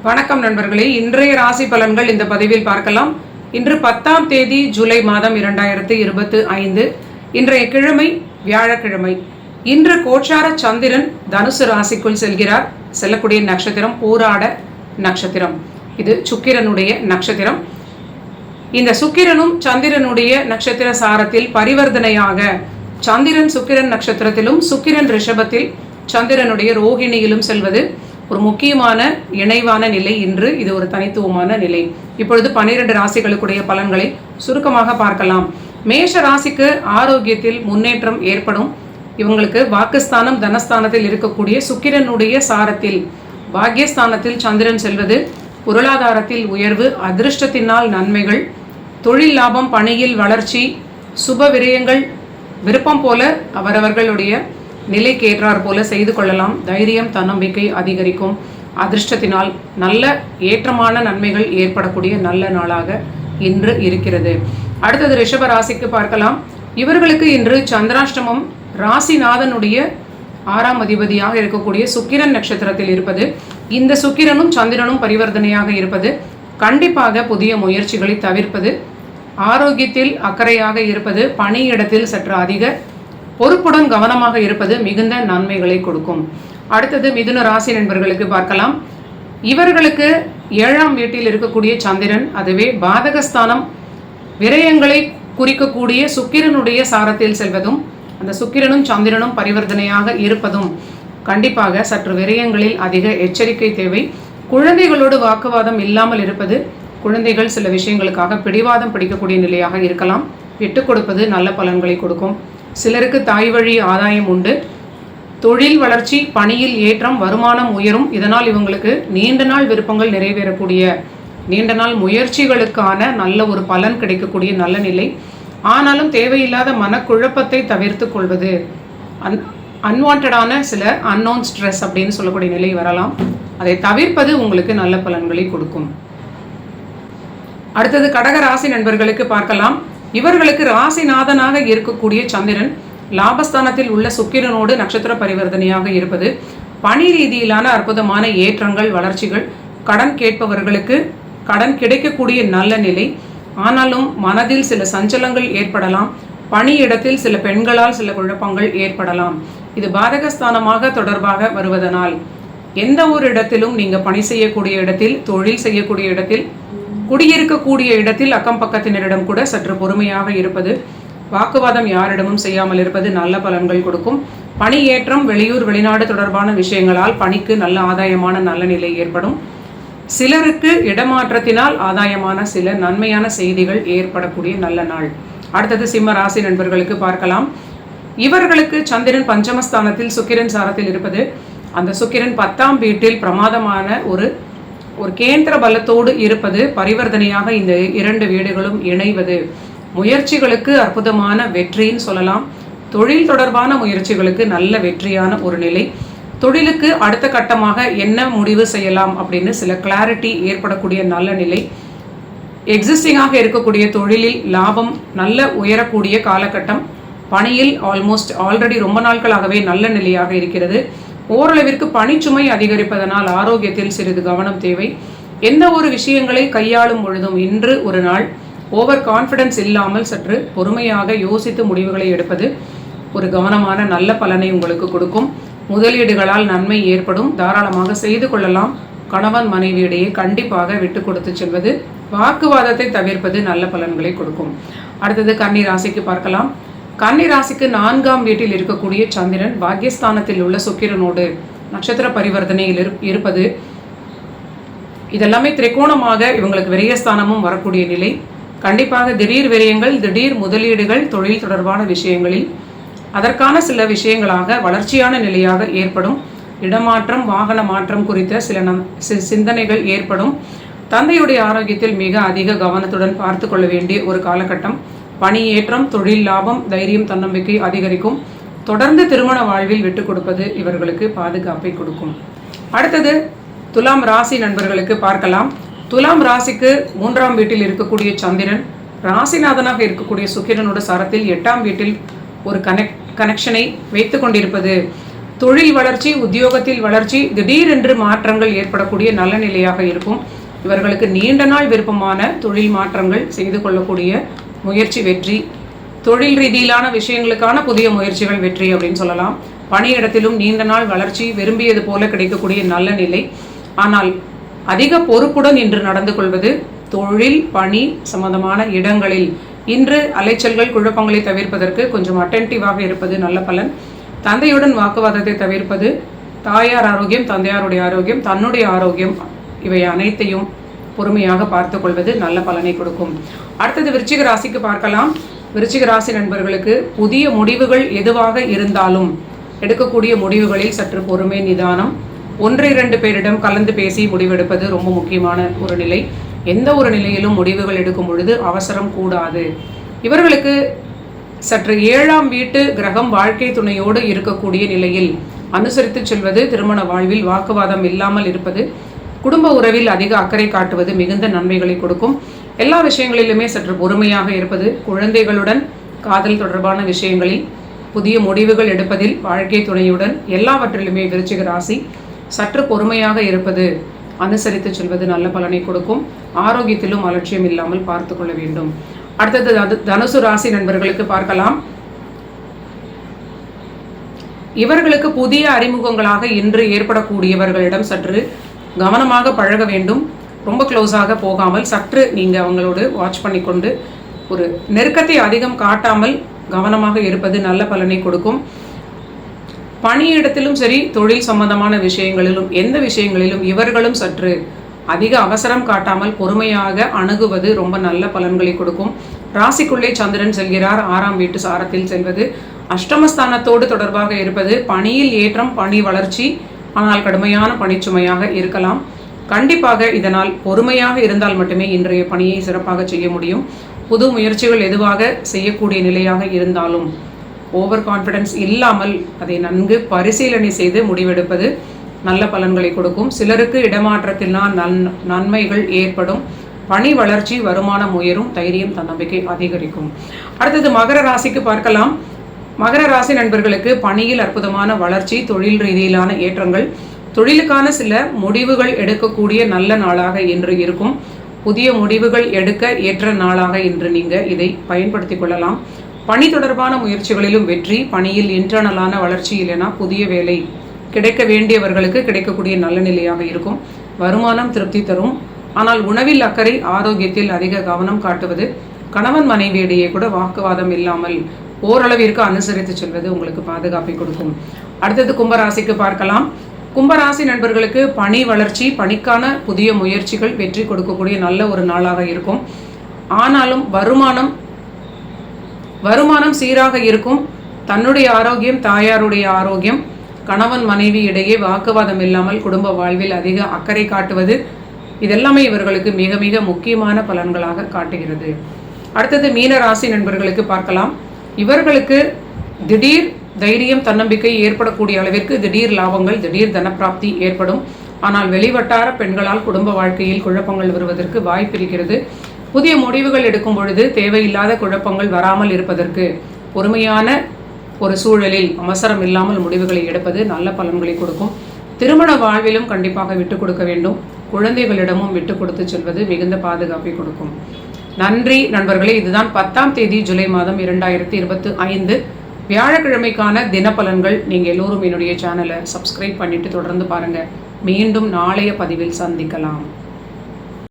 வணக்கம் நண்பர்களே, இன்றைய ராசி பலன்கள் இந்த பதிவில் பார்க்கலாம். இன்று 10ஆம் தேதி ஜூலை மாதம் 2025. இன்றைய கிழமை வியாழக்கிழமை. இன்று கோச்சார சந்திரன் தனுசு ராசிக்குள் செல்கிறார். செல்லக்கூடிய நட்சத்திரம் பூராட நட்சத்திரம். இது சுக்கிரனுடைய நட்சத்திரம். இந்த சுக்கிரனும் சந்திரனுடைய நட்சத்திர சாரத்தில் பரிவர்த்தனையாக சந்திரன் சுக்கிரன் நட்சத்திரத்திலும் சுக்கிரன் ரிஷபத்தில் சந்திரனுடைய ரோகிணியிலும் செல்வது ஒரு முக்கியமான இணைவான நிலை. இன்று இது ஒரு தனித்துவமான நிலை. இப்பொழுது 12 ராசிகளுக்குடைய பலன்களை சுருக்கமாக பார்க்கலாம். மேஷ ராசிக்கு ஆரோக்கியத்தில் முன்னேற்றம் ஏற்படும். இவங்களுக்கு வாக்குஸ்தானம் தனஸ்தானத்தில் இருக்கக்கூடிய சுக்கிரனுடைய சாரத்தில் பாக்யஸ்தானத்தில் சந்திரன் செல்வது பொருளாதாரத்தில் உயர்வு, அதிர்ஷ்டத்தினால் நன்மைகள், தொழில் லாபம், பணியில் வளர்ச்சி, சுப விரயங்கள் விருப்பம் போல அவரவர்களுடைய நிலைக்கு ஏற்றார் போல செய்து கொள்ளலாம். தைரியம் தன்னம்பிக்கை அதிகரிக்கும். அதிர்ஷ்டத்தினால் நல்ல ஏற்றமான நன்மைகள் ஏற்படக்கூடிய நல்ல நாளாக இன்று இருக்கிறது. அடுத்தது ரிஷப ராசிக்கு பார்க்கலாம். இவர்களுக்கு இன்று சந்திராஷ்டமம். ராசிநாதனுடைய 6ஆம் அதிபதியாக இருக்கக்கூடிய சுக்கிரன் நட்சத்திரத்தில் இருப்பது, இந்த சுக்கிரனும் சந்திரனும் பரிவர்த்தனையாக இருப்பது கண்டிப்பாக புதிய முயற்சிகளை தவிர்ப்பது, ஆரோக்கியத்தில் அக்கறையாக இருப்பது, பணியிடத்தில் சற்று அதிக பொறுப்புடன் கவனமாக இருப்பது மிகுந்த நன்மைகளை கொடுக்கும். அடுத்தது மிதுன ராசி நண்பர்களுக்கு பார்க்கலாம். இவர்களுக்கு 7ஆம் வீட்டில் இருக்கக்கூடிய சந்திரன், அதுவே பாதகஸ்தானம், விரயங்களை குறிக்கக்கூடிய சுக்கிரனுடைய சாரத்தில் செல்வதும் அந்த சுக்கிரனும் சந்திரனும் பரிவர்த்தனையாக இருப்பதும் கண்டிப்பாக சற்று விரயங்களில் அதிக எச்சரிக்கை தேவை. குழந்தைகளோடு வாக்குவாதம் இல்லாமல் இருப்பது, குழந்தைகள் சில விஷயங்களுக்காக பிடிவாதம் பிடிக்கக்கூடிய நிலையாக இருக்கலாம். விட்டு கொடுப்பது நல்ல பலன்களை கொடுக்கும். சிலருக்கு தாய் வழி ஆதாயம் உண்டு. தொழில் வளர்ச்சி, பணியில் ஏற்றம், வருமானம் உயரும். இதனால் இவங்களுக்கு நீண்ட நாள் விருப்பங்கள் நிறைவேறக்கூடிய, நீண்ட நாள் முயற்சிகளுக்கான நல்ல ஒரு பலன் கிடைக்கக்கூடிய நல்ல நிலை. ஆனாலும் தேவையில்லாத மனக்குழப்பத்தை தவிர்த்து கொள்வது, அன்வான்டான சில அன்னோன் ஸ்ட்ரெஸ் அப்படின்னு சொல்லக்கூடிய நிலை வரலாம். அதை தவிர்ப்பது உங்களுக்கு நல்ல பலன்களை கொடுக்கும். அடுத்தது கடக ராசி நண்பர்களுக்கு பார்க்கலாம். இவர்களுக்கு ராசிநாதனாக இருக்கக்கூடிய சந்திரன் லாபஸ்தானத்தில் உள்ள சுக்கிரனோடு நட்சத்திர பரிவர்த்தனையாக இருப்பது பணி ரீதியிலான அற்புதமான ஏற்றங்கள், வளர்ச்சிகள், கடன் கேட்பவர்களுக்கு கடன் கிடைக்கக்கூடிய நல்ல நிலை. ஆனாலும் மனதில் சில சஞ்சலங்கள் ஏற்படலாம். பணியிடத்தில் சில பெண்களால் சில குழப்பங்கள் ஏற்படலாம். இது பாதகஸ்தானமாக தொடர்பாக வருவதனால் எந்த ஒரு இடத்திலும் நீங்கள் பணி செய்யக்கூடிய இடத்தில், தொழில் செய்யக்கூடிய இடத்தில், குடியிருக்கக்கூடிய இடத்தில் அக்கம் பக்கத்தினரிடம் கூட சற்று பொறுமையாக இருப்பது, வாக்குவாதம் யாரிடமும் செய்யாமல் இருப்பது நல்ல பலன்கள் கொடுக்கும். பணி ஏற்றம், வெளியூர் வெளிநாடு தொடர்பான விஷயங்களால் பணிக்கு நல்ல ஆதாயமான நல்ல நிலை ஏற்படும். சிலருக்கு இடமாற்றத்தினால் ஆதாயமான சில நன்மையான செய்திகள் ஏற்படக்கூடிய நல்ல நாள். அடுத்தது சிம்ம ராசி நண்பர்களுக்கு பார்க்கலாம். இவர்களுக்கு சந்திரன் பஞ்சமஸ்தானத்தில் சுக்கிரன் சாரத்தில் இருப்பது, அந்த சுக்கிரன் 10ஆம் வீட்டில் பிரமாதமான ஒரு கேந்திர பலத்தோடு இருப்பது, பரிவர்த்தனையாக இந்த 2 வீடுகளும் இணைவது முயற்சிகளுக்கு அற்புதமான வெற்றின்னு சொல்லலாம். தொழில் தொடர்பான முயற்சிகளுக்கு நல்ல வெற்றியான ஒரு நிலை. தொழிலுக்கு அடுத்த கட்டமாக என்ன முடிவு செய்யலாம் அப்படின்னு சில கிளாரிட்டி ஏற்படக்கூடிய நல்ல நிலை. எக்ஸிஸ்டிங்காக இருக்கக்கூடிய தொழிலில் லாபம் நல்ல உயரக்கூடிய காலகட்டம். பணியில் ஆல்ரெடி ரொம்ப நாட்களாகவே நல்ல நிலையாக இருக்கிறது. ஓரளவிற்கு பணிச்சுமை அதிகரிப்பதனால் ஆரோக்கியத்தில் சிறிது கவனம் தேவை. எந்த ஒரு விஷயங்களை கையாளும் பொழுதும் இன்று ஒரு நாள் ஓவர் கான்ஃபிடன்ஸ் இல்லாமல் சற்று பொறுமையாக யோசித்து முடிவுகளை எடுப்பது ஒரு கவனமான நல்ல பலனை உங்களுக்கு கொடுக்கும். முதலீடுகளால் நன்மை ஏற்படும். தாராளமாக செய்து கொள்ளலாம். கணவன் மனைவியிடையே கண்டிப்பாக விட்டு கொடுத்து செல்வது, வாக்குவாதத்தை தவிர்ப்பது நல்ல பலன்களை கொடுக்கும். அடுத்தது கன்னி ராசிக்கு பார்க்கலாம். கன்னி ராசிக்கு 4ஆம் வீட்டில் இருக்கக்கூடிய சந்திரன் பாக்யஸ்தானத்தில் உள்ள சுக்கிரனோடு நட்சத்திர பரிவர்த்தனையில் இருப்பது, இதெல்லாமே திரிகோணமாக இவங்களுக்கு விரயஸ்தானமும் வரக்கூடிய நிலை. கண்டிப்பாக திடீர் விரயங்கள், திடீர் முதலீடுகள், தொழில் தொடர்பான விஷயங்களில் அதற்கான சில விஷயங்களாக வளர்ச்சியான நிலையாக ஏற்படும். இடமாற்றம், வாகன மாற்றம் குறித்த சில சிந்தனைகள் ஏற்படும். தந்தையுடைய ஆரோக்கியத்தில் மிக அதிக கவனத்துடன் பார்த்து கொள்ள வேண்டிய ஒரு காலகட்டம். பணி ஏற்றம், தொழில் லாபம், தைரியம் தன்னம்பிக்கை அதிகரிக்கும். தொடர்ந்து திருமண வாழ்வில் விட்டு கொடுப்பது இவர்களுக்கு பாதுகாப்பை கொடுக்கும். அடுத்தது துலாம் ராசி நண்பர்களுக்கு பார்க்கலாம். துலாம் ராசிக்கு 3ஆம் வீட்டில் இருக்கக்கூடிய சந்திரன் ராசிநாதனாக இருக்கக்கூடிய சுக்கிரனோட சாரத்தில் 8ஆம் வீட்டில் ஒரு கனெக்ஷனை வைத்து கொண்டிருப்பது தொழில் வளர்ச்சி, உத்தியோகத்தில் வளர்ச்சி, திடீரென்று மாற்றங்கள் ஏற்படக்கூடிய நல்ல நிலையாக இருக்கும். இவர்களுக்கு நீண்ட நாள் விருப்பமான தொழில் மாற்றங்கள் செய்து கொள்ளக்கூடிய முயற்சி வெற்றி, தொழில் ரீதியிலான விஷயங்களுக்கான புதிய முயற்சிகள் வெற்றி அப்படின்னு சொல்லலாம். பணியிடத்திலும் நீண்ட நாள் வளர்ச்சி, விரும்பியது போல கிடைக்கக்கூடிய நல்ல நிலை. ஆனால் அதிக பொறுப்புடன் இன்று நடந்து கொள்வது, தொழில் பணி சம்பந்தமான இடங்களில் இன்று அலைச்சல்கள் குழப்பங்களை தவிர்ப்பதற்கு கொஞ்சம் அட்டென்டிவாக இருப்பது நல்ல பலன். தந்தையுடன் வாக்குவாதத்தை தவிர்ப்பது, தாயார் ஆரோக்கியம், தந்தையாருடைய ஆரோக்கியம், தன்னுடைய ஆரோக்கியம், இவை அனைத்தையும் பொறுமையாக பார்த்து கொள்வது நல்ல பலனை கொடுக்கும். அடுத்தது விருச்சிக ராசிக்கு பார்க்கலாம். விருச்சிக ராசி நண்பர்களுக்கு புதிய முடிவுகள் எதுவாக இருந்தாலும் எடுக்கக்கூடிய முடிவுகளில் சற்று பொறுமை, நிதானம், 1-2 பேரிடம் கலந்து பேசி முடிவெடுப்பது ரொம்ப முக்கியமான ஒரு நிலை. எந்த ஒரு நிலையிலும் முடிவுகள் எடுக்கும் பொழுது அவசரம் கூடாது. இவர்களுக்கு சற்று 7ஆம் வீட்டு கிரகம் வாழ்க்கை துணையோடு இருக்கக்கூடிய நிலையில் அனுசரித்து செல்வது, திருமண வாழ்வில் வாக்குவாதம் இல்லாமல் இருப்பது, குடும்ப உறவில் அதிக அக்கறை காட்டுவது மிகுந்த நன்மைகளை கொடுக்கும். எல்லா விஷயங்களிலுமே சற்று பொறுமையாக இருப்பது, குழந்தைகளுடன் காதல் தொடர்பான விஷயங்களில் புதிய முடிவுகள் எடுப்பதில், வாழ்க்கை துணையுடன் எல்லாவற்றிலுமே விருச்சிக ராசி சற்று பொறுமையாக இருப்பது, அனுசரித்து செல்வது நல்ல பலனை கொடுக்கும். ஆரோக்கியத்திலும் அலட்சியம் இல்லாமல் பார்த்து கொள்ள வேண்டும். அடுத்தது தனுசு ராசி நண்பர்களுக்கு பார்க்கலாம். இவர்களுக்கு புதிய அறிமுகங்களாக இன்று ஏற்படக்கூடியவர்களிடம் சற்று கவனமாக பழக வேண்டும். ரொம்ப க்ளோஸாக போகாமல் சற்று நீங்கள் அவங்களோடு வாட்ச் பண்ணிக்கொண்டு ஒரு நெருக்கத்தை அதிகம் காட்டாமல் கவனமாக இருப்பது நல்ல பலனை கொடுக்கும். பணியிடத்திலும் சரி, தொழில் சம்பந்தமான விஷயங்களிலும், எந்த விஷயங்களிலும் இவர்களும் சற்று அதிக அவசரம் காட்டாமல் பொறுமையாக அணுகுவது ரொம்ப நல்ல பலன்களை கொடுக்கும். ராசிக்குள்ளே சந்திரன் செல்கிறார். 6ஆம் வீட்டு சாரத்தில் செல்வது, அஷ்டமஸ்தானத்தோடு தொடர்பாக இருப்பது, பணியில் ஏற்றம், பணி வளர்ச்சி, ஆனால் கடுமையான பணிச்சுமையாக இருக்கலாம். கண்டிப்பாக இதனால் பொறுமையாக இருந்தால் மட்டுமே இன்றைய பணியை சிறப்பாக செய்ய முடியும். புது முயற்சிகள் எதுவாக செய்யக்கூடிய நிலையாக இருந்தாலும் ஓவர் கான்ஃபிடன்ஸ் இல்லாமல் அதை நன்கு பரிசீலனை செய்து முடிவெடுப்பது நல்ல பலன்களை கொடுக்கும். சிலருக்கு இடமாற்றத்தினால் நன்மைகள் ஏற்படும். பணி வளர்ச்சி, வருமானம் உயரும், தைரியம், தன்னம்பிக்கை அதிகரிக்கும். அடுத்தது மகர ராசிக்கு பார்க்கலாம். மகர ராசி நண்பர்களுக்கு பணியில் அற்புதமான வளர்ச்சி, தொழில் ரீதியிலான ஏற்றங்கள், தொழிலுக்கான சில முடிவுகள் எடுக்கக்கூடிய நல்ல நாளாக இன்று இருக்கும். புதிய முடிவுகள் எடுக்க ஏற்ற நாளாக இன்று நீங்கள் இதை பயன்படுத்தி கொள்ளலாம். பணி தொடர்பான முயற்சிகளிலும் வெற்றி, பணியில் இன்டர்னலான வளர்ச்சி இல்லைனா புதிய வேலை கிடைக்க வேண்டியவர்களுக்கு கிடைக்கக்கூடிய நல்ல நிலையாக இருக்கும். வருமானம் திருப்தி தரும். ஆனால் உணவில் அக்கறை, ஆரோக்கியத்தில் அதிக கவனம் காட்டுவது, கணவன் மனைவியிடையே கூட வாக்குவாதம் இல்லாமல் ஓரளவிற்கு அனுசரித்து செல்வது உங்களுக்கு பாதுகாப்பை கொடுக்கும். அடுத்தது கும்பராசிக்கு பார்க்கலாம். கும்பராசி நண்பர்களுக்கு பணி வளர்ச்சி, பணிக்கான புதிய முயற்சிகள் வெற்றி கொடுக்கக்கூடிய நல்ல ஒரு நாளாக இருக்கும். ஆனாலும் வருமானம் சீராக இருக்கும். தன்னுடைய ஆரோக்கியம், தாயாருடைய ஆரோக்கியம், கணவன் மனைவி இடையே வாக்குவாதம் இல்லாமல் குடும்ப வாழ்வில் அதிக அக்கறை காட்டுவது, இதெல்லாமே இவர்களுக்கு மிக மிக முக்கியமான பலன்களாக காட்டுகிறது. அடுத்தது மீன ராசி நண்பர்களுக்கு பார்க்கலாம். இவர்களுக்கு திடீர் தைரியம், தன்னம்பிக்கை ஏற்படக்கூடிய அளவிற்கு திடீர் லாபங்கள், திடீர் தனப்பிராப்தி ஏற்படும். ஆனால் வெளிவட்டார பெண்களால் குடும்ப வாழ்க்கையில் குழப்பங்கள் வருவதற்கு வாய்ப்பு இருக்கிறது. புதிய முடிவுகள் எடுக்கும் பொழுது தேவையில்லாத குழப்பங்கள் வராமல் இருப்பதற்கு பொறுமையான ஒரு சூழலில் அவசரம் இல்லாமல் முடிவுகளை எடுப்பது நல்ல பலன்களை கொடுக்கும். திருமண வாழ்விலும் கண்டிப்பாக விட்டுக் கொடுக்க வேண்டும். குழந்தைகளிடமும் விட்டுக் கொடுத்து செல்வது மிகுந்த பாதுகாப்பை கொடுக்கும். நன்றி நண்பர்களே. இதுதான் 10ஆம் தேதி ஜூலை மாதம் 2025 வியாழக்கிழமைக்கான தினப்பலன்கள். நீங்கள் எல்லோரும் என்னுடைய சேனலை சப்ஸ்கிரைப் பண்ணிட்டு தொடர்ந்து பாருங்கள். மீண்டும் நாளைய பதிவில் சந்திக்கலாம்.